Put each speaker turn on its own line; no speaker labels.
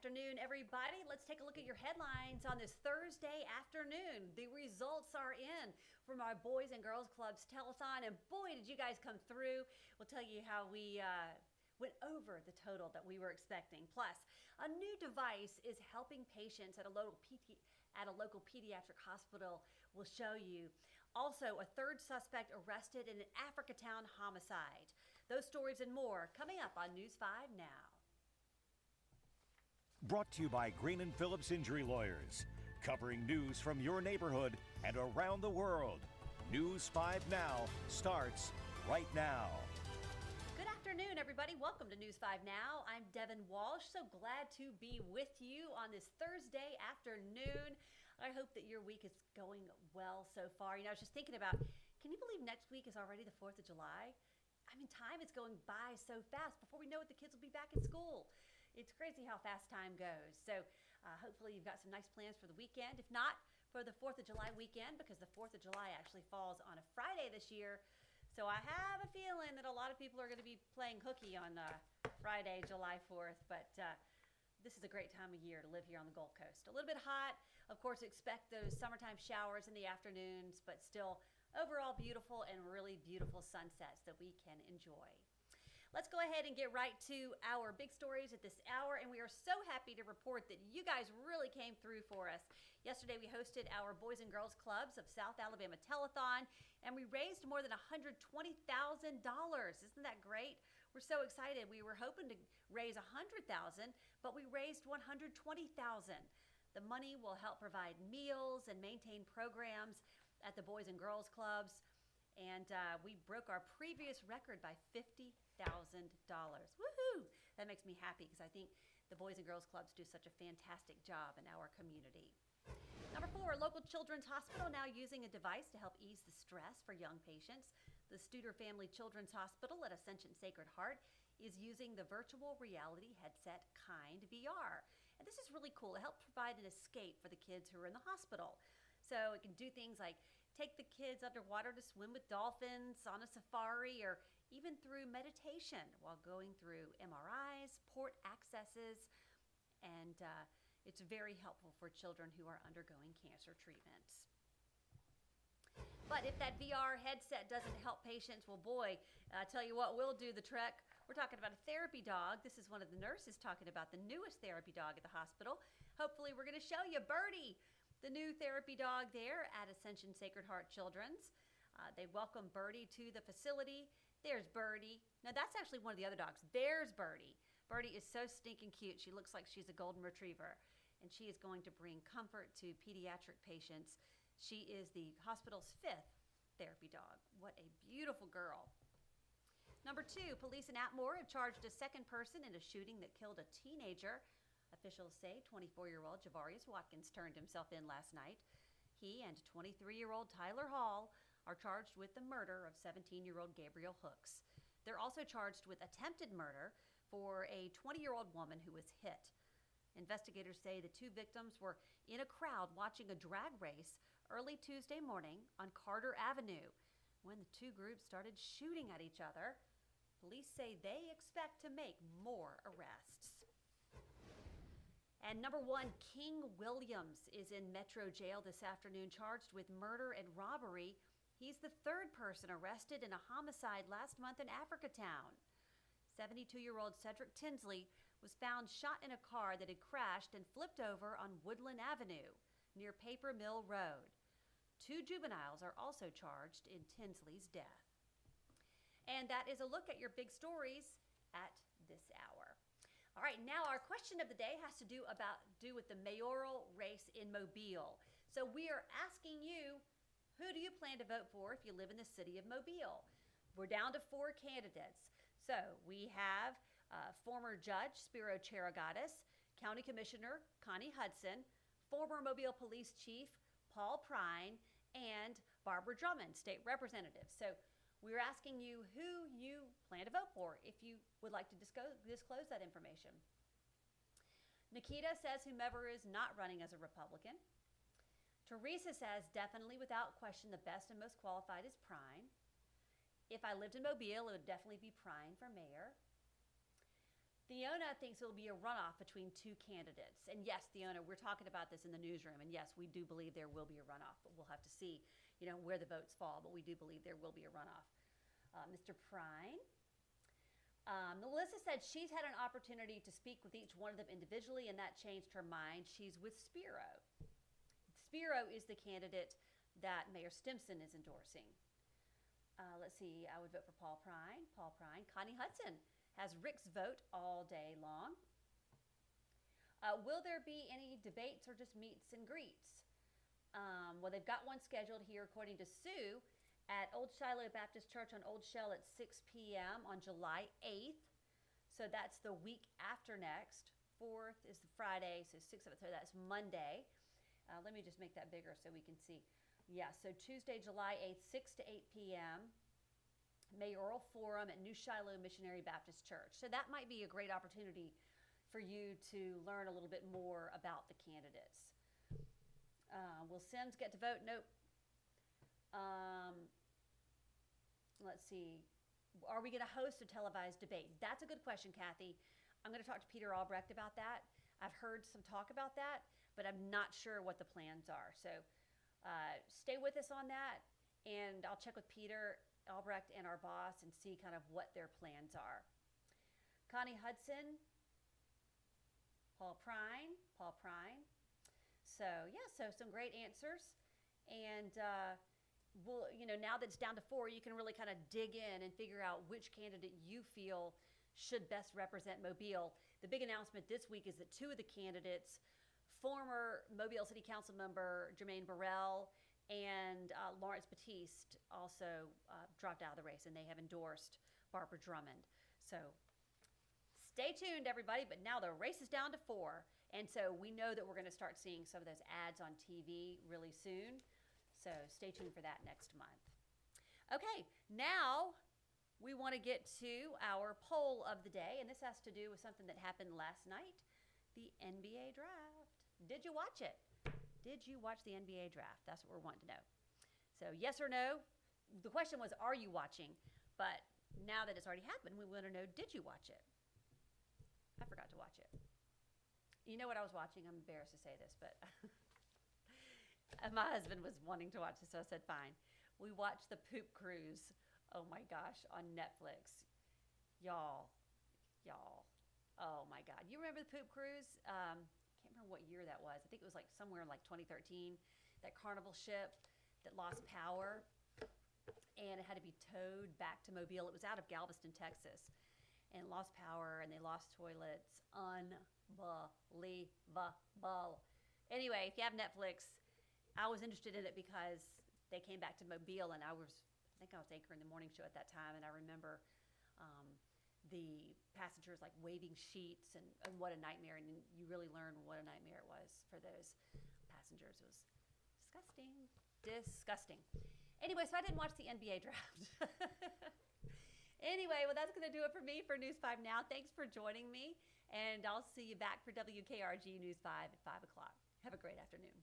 afternoon, everybody. Let's take a look at your headlines on this Thursday afternoon. The results are in from our Boys and Girls Club's telethon, and boy, did you guys come through. We'll tell you how we went over the total that we were expecting. Plus, a new device is helping patients at a local pediatric hospital. We'll show you. Also, a third suspect arrested in an Africatown homicide. Those stories and more coming up on News 5 Now.
Brought to you by Green & Phillips Injury Lawyers, covering news from your neighborhood and around the world. News 5 Now starts right now.
Good afternoon, everybody. Welcome to News 5 Now. I'm Devin Walsh. So glad to be with you on this Thursday afternoon. I hope that your week is going well so far. You know, I was just thinking about, can you believe next week is already the 4th of July? I mean, time is going by so fast. Before we know it, the kids will be back at school. It's crazy how fast time goes. So hopefully you've got some nice plans for the weekend. If not, for the 4th of July weekend, because the 4th of July actually falls on a Friday this year. So I have a feeling that a lot of people are going to be playing hooky on Friday, July 4th. But this is a great time of year to live here on the Gulf Coast. A little bit hot. Of course, expect those summertime showers in the afternoons, but still overall beautiful and really beautiful sunsets that we can enjoy. Let's go ahead and get right to our big stories at this hour, and we are so happy to report that you guys really came through for us. Yesterday we hosted our Boys and Girls Clubs of South Alabama Telethon, and we raised more than $120,000. Isn't that great? We're so excited. We were hoping to raise $100,000, but we raised $120,000. The money will help provide meals and maintain programs at the Boys and Girls Clubs, and we broke our previous record by $50,000. Woohoo! That makes me happy because I think the Boys and Girls Clubs do such a fantastic job in our community. Number 4, local children's hospital now using a device to help ease the stress for young patients. The Studer Family Children's Hospital at Ascension Sacred Heart is using the virtual reality headset Kind VR. And this is really cool. It helps provide an escape for the kids who are in the hospital. So it can do things like take the kids underwater to swim with dolphins, on a safari, or even through meditation while going through MRIs, port accesses, and it's very helpful for children who are undergoing cancer treatments. But if that VR headset doesn't help patients, well, boy, I tell you what, we'll do the trick. We're talking about a therapy dog. This is one of the nurses talking about the newest therapy dog at the hospital. Hopefully we're going to show you Birdie, the new therapy dog there at Ascension Sacred Heart Children's. They welcome Birdie to the facility. There's Birdie. Now that's actually one of the other dogs. There's Birdie. Birdie is so stinking cute. She looks like she's a golden retriever, and she is going to bring comfort to pediatric patients. She is the hospital's 5th therapy dog. What a beautiful girl. Number 2, police in Atmore have charged a second person in a shooting that killed a teenager. Officials say 24-year-old Javarius Watkins turned himself in last night. He and 23-year-old Tyler Hall are charged with the murder of 17-year-old Gabriel Hooks. They're also charged with attempted murder for a 20-year-old woman who was hit. Investigators say the two victims were in a crowd watching a drag race early Tuesday morning on Carter Avenue when the two groups started shooting at each other. Police say they expect to make more arrests. And number 1, King Williams is in Metro Jail this afternoon charged with murder and robbery. He's the 3rd person arrested in a homicide last month in Africatown. 72-year-old Cedric Tinsley was found shot in a car that had crashed and flipped over on Woodland Avenue near Paper Mill Road. 2 juveniles are also charged in Tinsley's death. And that is a look at your big stories at this hour. All right, now our question of the day has to do with the mayoral race in Mobile. So we are asking you, who do you plan to vote for if you live in the city of Mobile? We're down to 4 candidates. So we have former Judge Spiro Charagadis, County Commissioner Connie Hudson, former Mobile Police Chief Paul Prine, and Barbara Drummond, State Representative. So we're asking you who you plan to vote for if you would like to disclose that information. Nikita says whomever is not running as a Republican. Teresa says definitely without question the best and most qualified is Prine. If I lived in Mobile, it would definitely be Prine for mayor. Theona thinks it will be a runoff between two candidates. And yes, Theona, we're talking about this in the newsroom. And yes, we do believe there will be a runoff, but we'll have to see, where the votes fall. But we do believe there will be a runoff. Mr. Prine. Melissa said she's had an opportunity to speak with each one of them individually, and that changed her mind. She's with Spiro. Spiro is the candidate that Mayor Stimson is endorsing. Let's see, I would vote for Paul Prine. Paul Prine. Connie Hudson has Rick's vote all day long. Will there be any debates or just meets and greets? Well, they've got one scheduled here, according to Sue, at Old Shiloh Baptist Church on Old Shell at 6 p.m. on July 8th. So that's the week after next. 4th is the Friday, so 6th, 7th, so that's Monday. Let me just make that bigger so we can see. Yeah, so Tuesday, July 8th, 6 to 8 p.m. Mayoral Forum at New Shiloh Missionary Baptist Church. So that might be a great opportunity for you to learn a little bit more about the candidates. Will Sims get to vote? Nope. Let's see. Are we going to host a televised debate? That's a good question, Kathy. I'm going to talk to Peter Albrecht about that. I've heard some talk about that, but I'm not sure what the plans are. So stay with us on that, and I'll check with Peter Albrecht and our boss and see kind of what their plans are. Connie Hudson, Paul Prine. So yeah, so some great answers. And we'll, now that it's down to 4, you can really kind of dig in and figure out which candidate you feel should best represent Mobile. The big announcement this week is that 2 of the candidates, former Mobile City Council member Jermaine Burrell and Lawrence Batiste, also dropped out of the race, and they have endorsed Barbara Drummond. So stay tuned, everybody. But now the race is down to 4, and so we know that we're going to start seeing some of those ads on TV really soon. So stay tuned for that next month. Okay, now we want to get to our poll of the day, and this has to do with something that happened last night, the NBA draft. Did you watch it? Did you watch the NBA draft? That's what we're wanting to know. So yes or no. The question was, are you watching? But now that it's already happened, we want to know, did you watch it? I forgot to watch it. You know what I was watching? I'm embarrassed to say this, but my husband was wanting to watch it, so I said, fine. We watched the Poop Cruise, oh my gosh, on Netflix. Y'all, oh my God. You remember the Poop Cruise? Can't remember what year that was. I think it was like somewhere in like 2013. That Carnival ship that lost power, and it had to be towed back to Mobile. It was out of Galveston, Texas, and lost power, and they lost toilets. Unbelievable. Anyway, if you have Netflix, I was interested in it because they came back to Mobile, and I think I was anchoring the morning show at that time, and I remember the passengers like waving sheets and what a nightmare, and you really learn what a nightmare it was for those passengers. It was disgusting. Anyway, so I didn't watch the NBA draft. Anyway, well, that's going to do it for me for News 5 Now. Thanks for joining me, and I'll see you back for WKRG News 5 at 5 o'clock. Have a great afternoon.